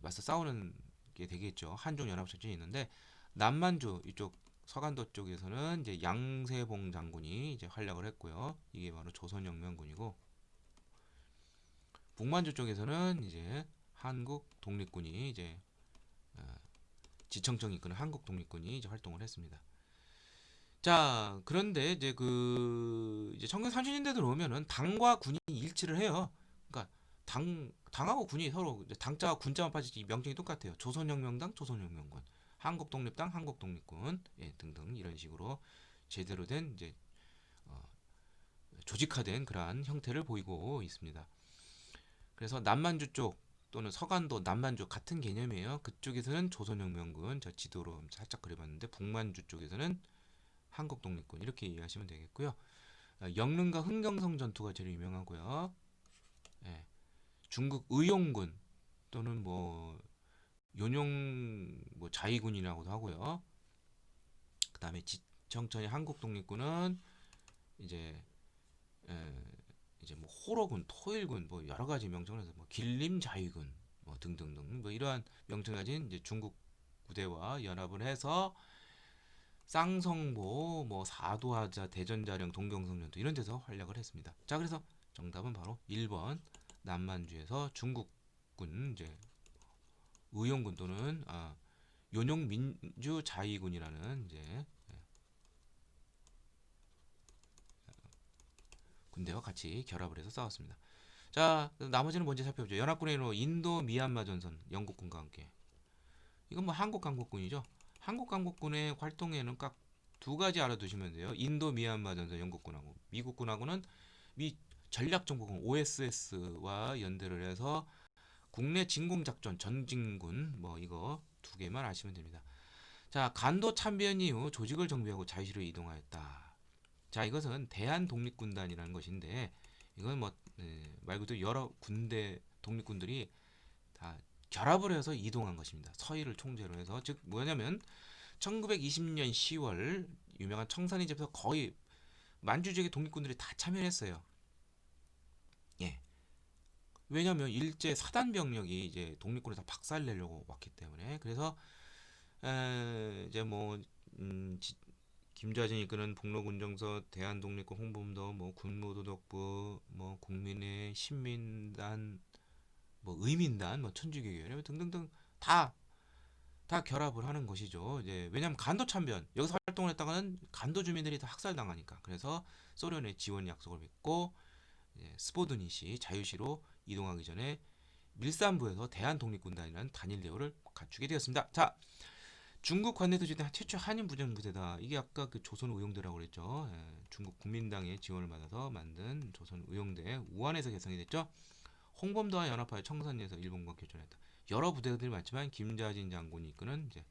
맞서 싸우는 게 되겠죠. 한중 연합 작전이 있는데, 남만주 이쪽 서간도 쪽에서는 이제 양세봉 장군이 이제 활약을 했고요. 이게 바로 조선혁명군이고, 북만주 쪽에서는 이제 한국 독립군이 이제 지청청이 이끄는 한국 독립군이 이제 활동을 했습니다. 자, 그런데 이제 이제 1930년대 들어오면은 당과 군이 일치를 해요. 그러니까 당하고 군이 서로 당자와 군자만 빠지지 명칭이 똑같아요. 조선혁명당, 조선혁명군, 한국독립당, 한국독립군, 예, 등등 이런 식으로 제대로 된 이제 어, 조직화된 그러한 형태를 보이고 있습니다. 그래서 남만주 쪽 또는 서간도, 남만주 같은 개념이에요. 그쪽에서는 조선혁명군, 저 지도로 살짝 그려봤는데, 북만주 쪽에서는 한국독립군 이렇게 이해하시면 되겠고요. 영릉과 흥경성 전투가 제일 유명하고요. 예, 중국 의용군 또는 뭐 요뇽 뭐 자위군이라고도 하고요. 그 다음에 지청천의 한국독립군은 이제 이제 뭐 호로군, 토일군 뭐 여러 가지 명칭을 해서 뭐 길림자위군 뭐 등등등 뭐 이러한 명칭을 가진 이제 중국 부대와 연합을 해서 쌍성보, 뭐 사도하자, 대전자령, 동경성전투 이런 데서 활약을 했습니다. 자, 그래서 정답은 바로 1번 남만주에서 중국군 이제 의용군 또는 요뇽민주자위군이라는 이제 군대와 같이 결합을 해서 싸웠습니다. 자, 나머지는 먼저 살펴보죠. 연합군의 일로 인도 미얀마 전선, 영국군과 함께. 이건 뭐 한국 강국군이죠. 한국 강국군의 활동에는 각 두 가지 알아두시면 돼요. 인도 미얀마 전선 영국군하고, 미국군하고는 미 전략정보군 OSS와 연대를 해서 국내 진공작전 전진군 뭐 이거 두 개만 아시면 됩니다. 자, 간도 참변 이후 조직을 정비하고 자유시로 이동하였다. 자, 이것은 대한독립군단이라는 것인데, 이건 뭐 말 그대로 여러 군대 독립군들이 다 결합을 해서 이동한 것입니다. 서해를 총재로 해서, 즉 뭐냐면 1920년 10월 유명한 청산리 집에서 거의 만주 지역의 독립군들이 다 참여했어요. 예. 왜냐하면 일제 사단 병력이 이제 독립군을 다 박살내려고 왔기 때문에. 그래서 이제 뭐 김좌진이 이끄는 북로군정서, 대한독립군 홍보부도, 뭐 군무도덕부, 뭐 국민의 신민단, 뭐 의민단, 뭐 천주교회 등등등 다 결합을 하는 것이죠. 이제 왜냐하면 간도 참변 여기서 활동을 했다가는 간도 주민들이 다 학살당하니까. 그래서 소련의 지원 약속을 믿고 스포드니시 자유시로 이동하기 전에 밀산부에서 대한독립군단이라는 단일 대우를 갖추게 되었습니다. 자, 중국 관내도지대 최초 한인 부정 부대다. 이게 아까 그 조선 의용대라고 그랬죠. 중국 국민당의 지원을 받아서 만든 조선 의용대 우한에서 개성이 됐죠. 홍범도와 연합하여 청산리에서 일본과 교전했다. 여러 부대들이 많지만 김자진 장군이 이끄는 이제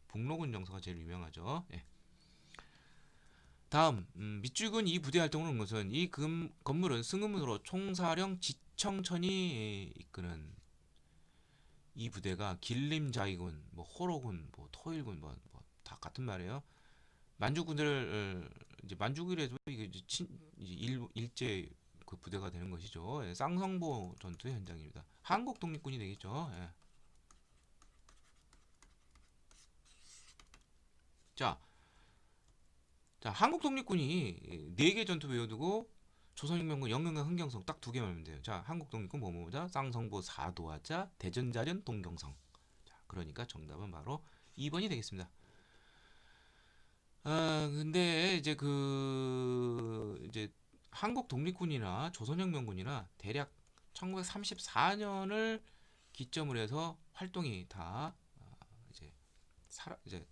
북로군 정서가 제일 유명하죠. 예. 다음 밑줄근 이 부대 활동을 한 것은 이 건물은 승무원으로 총사령 지청천이 이끄는 이 부대가 길림자위군, 뭐 호로군, 뭐 토일군 다 같은 말이에요. 만주군을 이제 만주군이라도 이게 이제 일제 그 부대가 되는 것이죠. 예, 쌍성보 전투 현장입니다. 한국 독립군이 되겠죠. 예. 자, 한국 독립군이 4개 전투 외워두고 조선혁명군 영릉과 흥경성 딱 2개만 하면 돼요. 자, 한국 독립군 뭐뭐자 쌍성보 사도하자 대전자련 동경성. 자, 그러니까 정답은 바로 2번이 되겠습니다. 근데 이제 한국 독립군이나 조선혁명군이나 대략 1934년을 기점으로 해서 활동이 다 이제 이제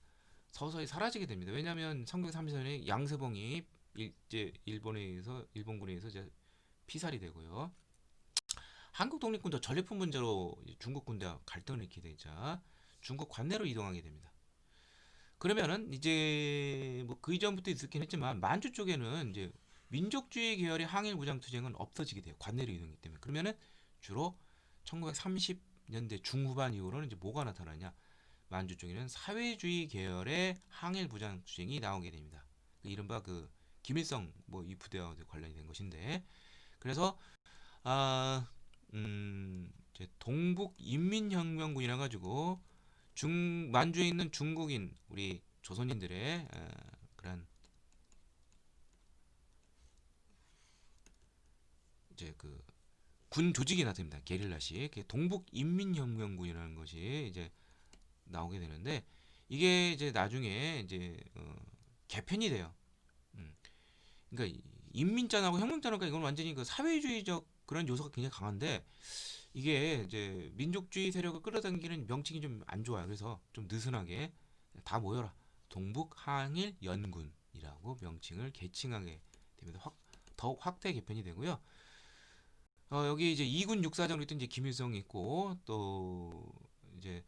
서서히 사라지게 됩니다. 왜냐하면 1934년에 양세봉이 이제 일본군에 의해서 이제 피살이 되고요. 한국 독립군도 전리품 문제로 중국 군대와 갈등을 일으키게 되자 중국 관내로 이동하게 됩니다. 그러면은 이제 뭐 그 이전부터 있었긴 했지만 만주 쪽에는 이제 민족주의 계열의 항일 무장 투쟁은 없어지게 돼요. 관내로 이동하기 때문에. 그러면은 주로 1930년대 중후반 이후로는 이제 뭐가 나타나냐? 만주 쪽에는 사회주의 계열의 항일 무장 투쟁이 나오게 됩니다. 이른바 그 김일성 뭐 이 부대와 관련이 된 것인데 그래서 아 이제 동북 인민혁명군이라 가지고 만주에 있는 중국인 우리 조선인들의 그런 이제 그 군 조직이 나타납니다. 게릴라식 동북 인민혁명군이라는 것이 이제 나오게 되는데 이게 이제 나중에 이제 개편이 돼요. 음. 그러니까 인민짠하고 혁명짠하고 이건 완전히 그 사회주의적 그런 요소가 굉장히 강한데 이게 이제 민족주의 세력을 끌어당기는 명칭이 좀 안 좋아요. 그래서 좀 느슨하게 다 모여라. 동북 항일 연군이라고 명칭을 개칭하게 됩니다. 더욱 확대 개편이 되고요. 여기 이제 2군 육사장으로 있던 이제 김일성이 있고 또 이제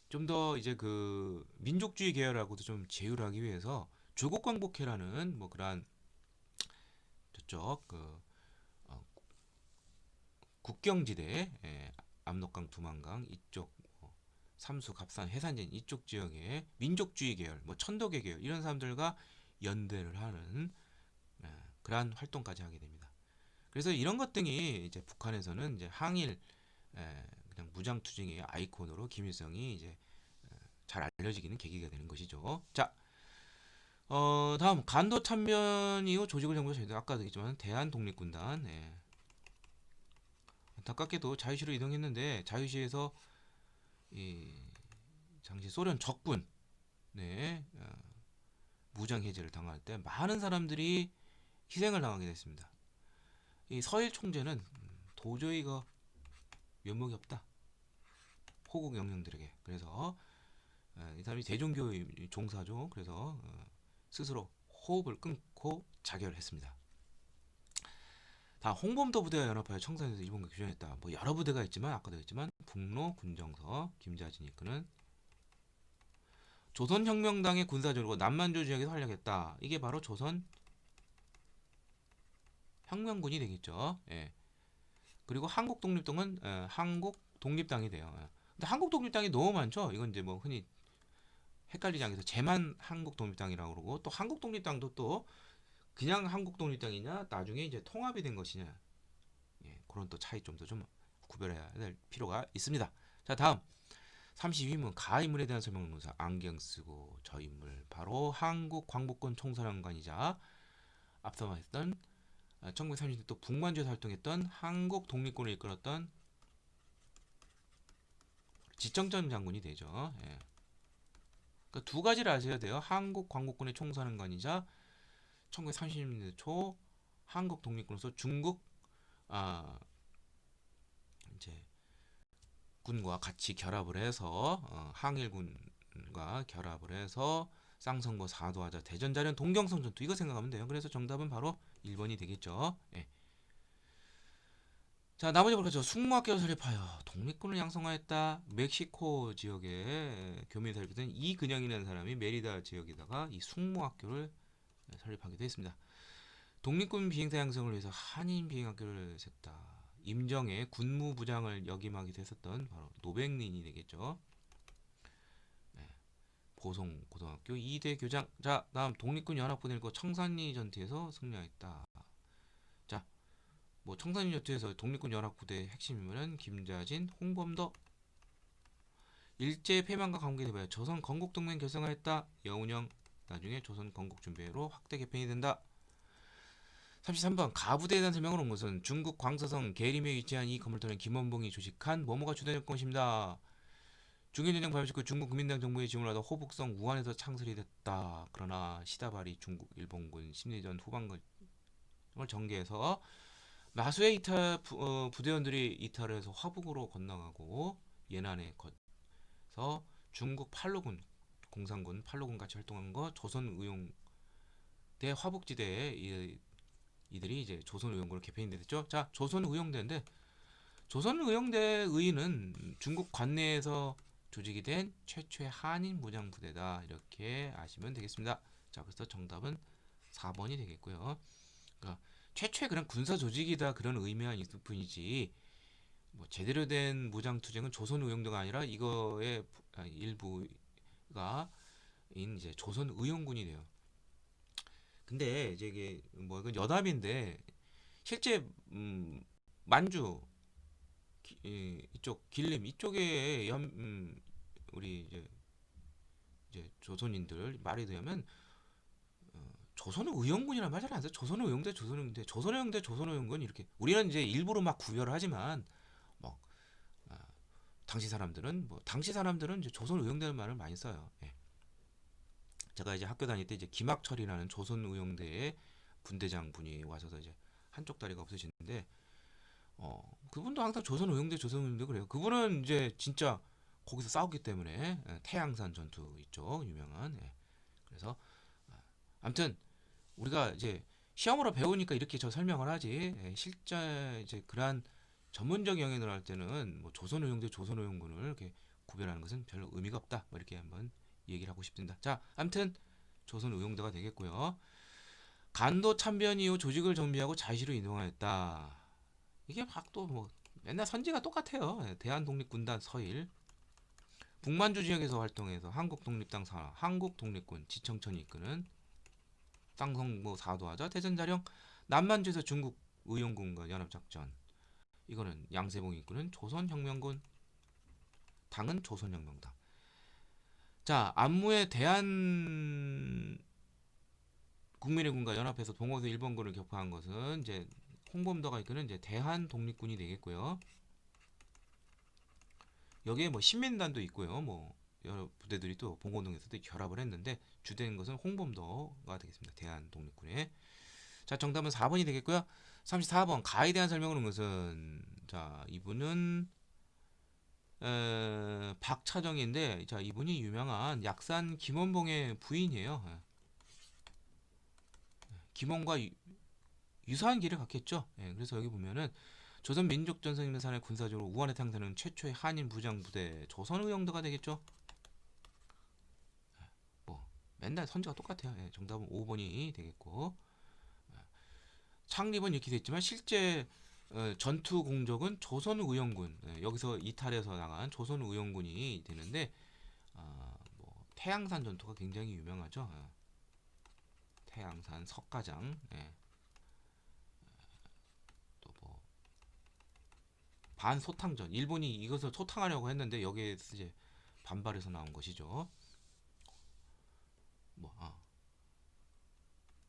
좀 더 이제 그 민족주의 계열하고도 좀 제휴하기 위해서 조국광복회라는 뭐 그러한 저쪽 그 어, 국경지대 압록강, 두만강 이쪽 삼수, 갑산, 해산진 이쪽 지역의 민족주의 계열, 뭐 천도계 계열 이런 사람들과 연대를 하는 그러한 활동까지 하게 됩니다. 그래서 이런 것 등이 이제 북한에서는 이제 항일 그냥 무장 투쟁의 아이콘으로 김일성이 이제 잘 알려지기는 계기가 되는 것이죠. 자, 다음 간도 참변 이후 조직을 정부에서 저희도 아까 얘기했지만 대한 독립군단 안타깝게도 자유시로 이동했는데 자유시에서 이 당시 소련 적군 네, 무장 해제를 당할 때 많은 사람들이 희생을 당하게 됐습니다. 이 서일 총재는 도저히 그 면목이 없다. 호국 영령들에게. 그래서 이 사람이 대종교 종사죠. 그래서 스스로 호흡을 끊고 자결했습니다. 다 홍범도 부대와 연합하여 청산에서 일본과 교전했다. 뭐 여러 부대가 있지만 아까도 했지만 북로 군정서 김자진이 이끄는 조선혁명당의 군사적으로 남만주 지역에서 활약했다. 이게 바로 조선 혁명군이 되겠죠. 예. 그리고 한국 독립당은 한국 독립당이 돼요. 예. 근데 한국 독립당이 너무 많죠. 이건 이제 뭐 흔히 헷갈리지 않게 해서 제만 한국 독립당이라고 그러고 또 한국 독립당도 또 그냥 한국 독립당이냐 나중에 이제 통합이 된 것이냐 그런 또 차이점도 좀 구별해야 될 필요가 있습니다. 자 다음 32문 가인물에 대한 설명문사 안경 쓰고 저 인물 바로 한국 광복군 총사령관이자 앞서 말했던 1930년대 또 북만주에서 활동했던 한국 독립군을 이끌었던 지청전 장군이 되죠. 예. 그러니까 두 가지를 아셔야 돼요. 한국 광복군의 총사령관이자 1930년대 초 한국 독립군으로서 중국 이제 군과 같이 결합을 해서 항일군 의용군과 결합을 해서 쌍성보 사도하자 대전자련 동경성 전투 이거 생각하면 돼요. 그래서 정답은 바로 1번이 되겠죠. 예. 자, 나머지 볼까요? 숙모학교를 설립하여 독립군을 양성하였다. 멕시코 지역에 교민이 살피던 이근영이라는 사람이 메리다 지역에다가 이 숙모학교를 설립하기도 했습니다. 독립군 비행사 양성을 위해서 한인 비행학교를 셌다. 임정의 군무부장을 역임하기도 했었던 바로 노백린이 되겠죠. 네. 보성고등학교 2대 교장. 자, 다음 독립군 연합군을 일고 청산리 전투에서 승리하였다. 자, 뭐 청산리 전투에서 독립군 연합부대의 핵심 인물은 김자진, 홍범도. 일제 패망과 관계되어 조선 건국동맹 결성하였다. 여운형 나중에 조선 건국준비회로 확대 개편이 된다. 33번 가부대에 대한 설명을 온 것은 중국 광서성 계림에 위치한 이 건물터는 김원봉이 조직한 뭐뭐가 주도할 것입니다. 중일전쟁 발발 직후 중국 국민당 정부의 지원을 받아 호북성 우한에서 창설이 됐다. 그러나 시다바리 중국 일본군 심리전 후반을 전개해서 마수의 부대원들이 이탈을 해서 화북으로 건너가고 예난에 거쳐 중국 팔로군 공산군 팔로군 같이 활동한 거 조선의용대 화북지대에 이들이 이제 조선의용군으로 개편이 됐죠. 자, 조선의용대인데 조선의용대 의인은 중국 관내에서 조직이 된 최초의 한인 무장 부대다. 이렇게 아시면 되겠습니다. 자, 그래서 정답은 4번이 되겠고요. 그러니까 최초의 그런 군사 조직이다 그런 의미만 있을 뿐이지 뭐 제대로 된 무장 투쟁은 조선의용대가 아니라 이거의 일부가 이제 조선의용군이 돼요. 근데 이제 이게 뭐 이건 여담인데 실제 만주 이쪽 길림 이쪽에 우리 이제 조선인들 말에 의하면 조선의 의용군이란 말 잘 안 써요. 조선의 의용대, 조선의용대, 조선의용대, 조선의용군 이렇게 우리는 이제 일부러 막 구별을 하지만 뭐 당시 사람들은 이제 조선의용대라는 말을 많이 써요. 예. 제가 이제 학교 다닐 때 이제 김학철이라는 조선의용대의 분대장 분이 와셔서 이제 한쪽 다리가 없으시는데 그분도 항상 조선의용대 그래요. 그분은 이제 진짜 거기서 싸웠기 때문에 태양산 전투 있죠, 유명한. 예. 그래서 아무튼 우리가 이제 시험으로 배우니까 이렇게 저 설명을 하지 실제 이제 그러한 전문적 영역에 들어갈 때는 뭐 조선의용대 조선의용군을 이렇게 구별하는 것은 별로 의미가 없다. 뭐 이렇게 한번 얘기를 하고 싶습니다. 자, 아무튼 조선의용대가 되겠고요. 간도 참변 이후 조직을 정비하고 자의시로 이동하였다. 이게 막 또 뭐 맨날 선지가 똑같아요. 대한독립군단 서일 북만주 지역에서 활동해서 한국독립당 산하 한국독립군 지청천이 이끄는 쌍성보 사도하자 대전자령 남만주에서 중국 의용군과 연합작전 이거는 양세봉이 이끄는 조선혁명군 당은 조선혁명당. 자, 안무의 대한 국민의군과 연합해서 동호에서 일본군을 격파한 것은 이제 홍범도가 이끄는 이제 대한 독립군이 되겠고요. 여기에 뭐 신민단도 있고요. 뭐 여러 부대들이 또 봉건동에서도 결합을 했는데 주된 것은 홍범도가 되겠습니다. 대한 독립군에. 자, 정답은 4번이 되겠고요. 34번 가에 대한 설명을 한 것은 자, 이분은 박차정인데 자, 이분이 유명한 약산 김원봉의 부인이에요. 김원과 유사한 길을 갔겠죠. 예, 그래서 여기 보면은 조선 민족전선인산의 군사적으로 우한에 탕사는 최초의 한인 무장 부대 조선의용대가 되겠죠. 뭐 맨날 선지가 똑같아요. 예, 정답은 5번이 되겠고 창립은 이렇게 됐지만 실제 전투 공적은 조선의용군 여기서 이탈해서 나간 조선의용군이 되는데 뭐 태양산 전투가 굉장히 유명하죠. 태양산 석가장 또뭐 반소탕전 일본이 이것을 소탕하려고 했는데 여기에서 이제 반발해서 나온 것이죠. 뭐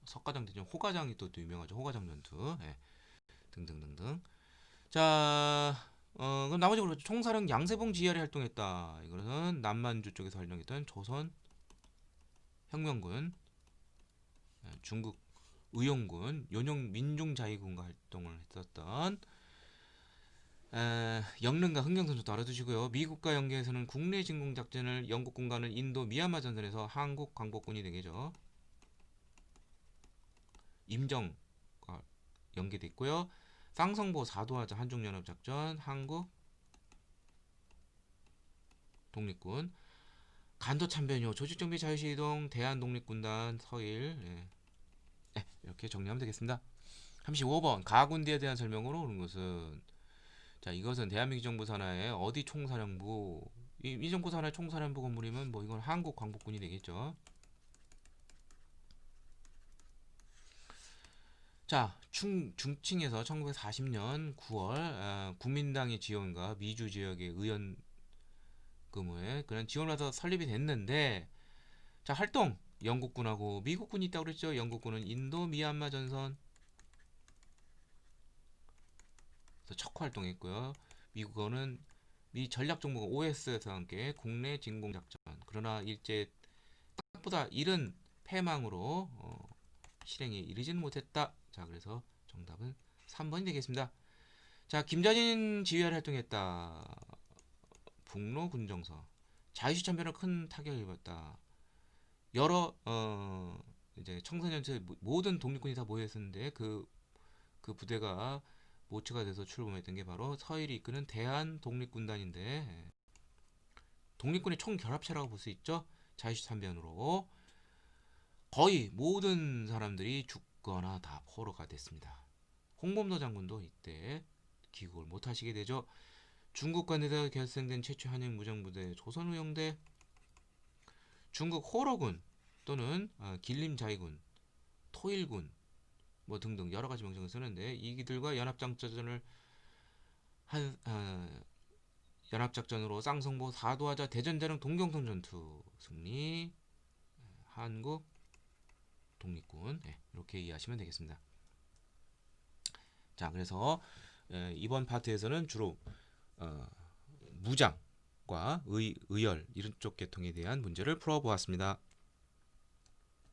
석가장 대전 호가장이 또 유명하죠. 호가장 전투 등등등등. 자, 그럼 나머지 총사령 양세봉 지휘하에 활동했다. 이거는 남만주 쪽에서 활동했던 조선 혁명군, 중국 의용군, 연용 민중자위군과 활동을 했었던 영릉과 흥경선수도 알아두시고요. 미국과 연계해서는 국내 진공 작전을 영국군과는 인도 미얀마 전선에서 한국 광복군이 되겠죠. 임정과 연계돼 있고요. 쌍성보 사도하자 한중연합작전 한국 독립군 간도 참변요 조직정비 자유시이동 대한독립군단 서일 이렇게 정리하면 되겠습니다. 35번 가군대에 대한 설명으로 오는 것은 자 이것은 대한민국 정부 산하의 어디 총사령부 이 정부 산하의 총사령부 건물이면 뭐 이건 한국 광복군이 되겠죠. 자 중칭에서 1940년 9월 국민당의 지원과 미주 지역의 의원 근무에 그런 지원을 해서 설립이 됐는데 자 활동 영국군하고 미국군이 있다고 그랬죠. 영국군은 인도 미얀마 전선 척후 활동했고요. 미국어는 미 전략정보가 OS에서 함께 국내 진공작전 그러나 일제 생각보다 이른 패망으로 실행에 이르지는 못했다. 자 그래서 정답은 3번이 되겠습니다. 자 김자진 지휘하를 활동했다. 북로 군정서 자유시 참변을 큰 타격을 입었다. 여러 이제 청소년체 모든 독립군이 다 모여 있었는데 그 부대가 모처가 돼서 출범했던 게 바로 서일이 이끄는 대한 독립군단인데 독립군의 총결합체라고 볼 수 있죠. 자유시 참변으로 거의 모든 사람들이 죽거나 다 포로가 됐습니다. 홍범도 장군도 이때 귀국을 못하시게 되죠. 중국 관에서 결성된 최초 한인 무장부대 조선의용대 중국 호러군 또는 길림자위군 토일군 뭐 등등 여러 가지 명칭을 쓰는데 이들과 연합작전을 한 연합작전으로 쌍성보 사도하자 대전자령 동경선 전투 승리 한국 독립군 이렇게 이해하시면 되겠습니다. 자 그래서 이번 파트에서는 주로 무장과 의열 이런 쪽 계통에 대한 문제를 풀어보았습니다.